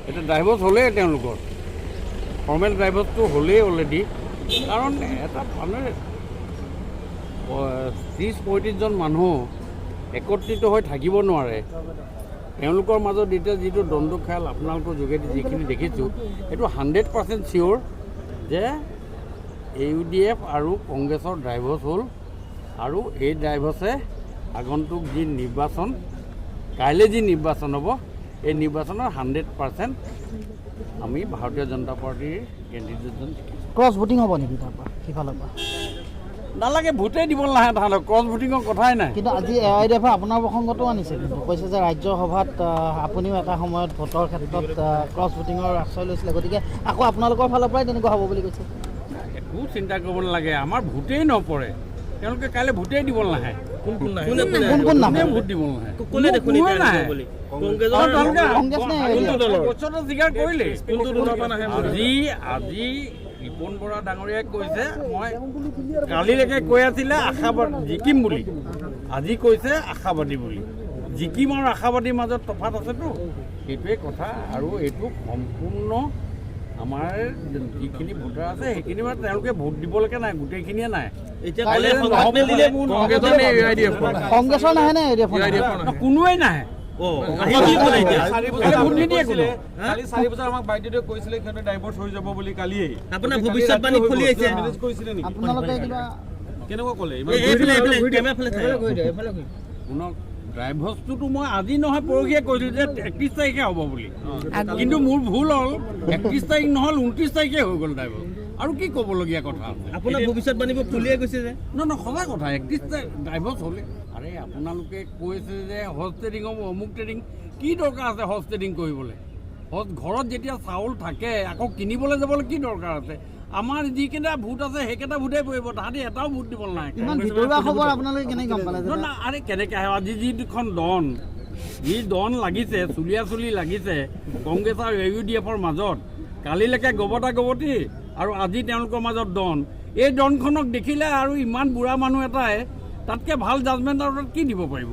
এটা ড্ৰাইভাৰ্ছ হ'লেই তেওঁলোকৰ ফৰ্মেল ড্ৰাইভাৰ্ছটো হ'লেই অলৰেডি কাৰণ এটা মানে 30-35জন মানুহ একত্ৰিত হৈ থাকিব নোৱাৰে তেওঁলোকৰ মাজত এতিয়া যিটো দ্বন্দ্ব খেল আপোনালোকৰ যোগেদি যিখিনি দেখিছোঁ এইটো 100% চিয়'ৰ যে AUDF আৰু কংগ্ৰেছৰ ড্ৰাইভাৰ্ছ হ'ল আৰু এই ড্ৰাইভাৰ্ছে আগন্তুক যি নিৰ্বাচন কাইলৈ যি নিৰ্বাচন হ'ব এই নিৰ্বাচনৰ 100% আমি ভাৰতীয় জনতা পাৰ্টিৰ কেণ্ডিডেটজন ক্ৰছ ভোটিং হ'ব নেকি তাৰপৰা সিফালৰ পৰা নালাগে ভোটেই দিব নাহে তাহাঁতক ক্ৰছ ভোটিঙৰ কথাই নাই কিন্তু আজি AIDF আপোনাৰ প্ৰসংগটো আনিছে কিন্তু কৈছে যে ৰাজ্য সভাত আপুনিও এটা সময়ত ভোটৰ ক্ষেত্ৰত ক্ৰছ ভোটিঙৰ আশ্ৰয় লৈছিলে গতিকে আকৌ আপোনালোকৰ ফালৰ পৰাই তেনেকুৱা হ'ব বুলি কৈছে একো চিন্তা কৰিব নালাগে আমাৰ ভোটেই নপৰে তেওঁলোকে কাইলৈ ভোটেই দিব নাহে কোন নাহে ভোট দিব নাহে কোনে দেখোন নাহে আজি ৰিপন বৰা ডাঙৰীয়াই কৈছে মই কালিলৈকে কৈ আছিলে আশাবাদী জিকিম বুলি আজি কৈছে আশাবাদী বুলি জিকিম আৰু আশাবাদীৰ মাজত তফাত আছেতো সেইটোৱে কথা আৰু এইটো সম্পূৰ্ণ আমাৰ যিখিনি ভোটাৰ আছে সেইখিনি মানে তেওঁলোকে ভোট দিবলৈকে নাই গোটেইখিনিয়ে নাই কংগ্ৰেছৰ নাহে নে কোনোৱেই নাহে ড্ৰাইভাৰ্ছটোতো মই আজি নহয় পৰহিয়ে কৈছিলোঁ যে 31 তাৰিখে হ'ব বুলি কিন্তু মোৰ ভুল হ'ল 31 তাৰিখ নহ'ল 29 তাৰিখে হৈ গ'ল ড্ৰাইভাৰ আৰু কি ক'বলগীয়া কথা আছে আপোনাৰ ভৱিষ্যতবাণী ফুলিয়ে গৈছে যে নহয় সঁচা কথা 31 তাৰিখ ড্ৰাইভাৰ্ছ হ'লে আৰে আপোনালোকে কৈছে যে হৰ্চ ট্ৰেডিং হ'ব অমুক ট্ৰেডিং কি দৰকাৰ আছে হৰ্চ ট্ৰেডিং কৰিবলৈ ঘৰত যেতিয়া চাউল থাকে আকৌ কিনিবলৈ যাবলৈ কি দৰকাৰ আছে আমাৰ যিকেইটা ভোট আছে সেইকেইটা ভোটেই পৰিব তাহাঁতি এটাও ভোট দিব নাই আৰে কেনেকৈ আহে আজি যি দুখন ডন লাগিছে চুলিয়া চুলি লাগিছে কংগ্ৰেছ আৰু AUDFৰ মাজত কালিলৈকে গবতা গবতী আৰু আজি তেওঁলোকৰ মাজত ডন এই ডনখনক দেখিলে আৰু ইমান বুঢ়া মানুহ এটাই তাতকৈ ভাল জাজমেণ্ট আৰু কি দিব পাৰিব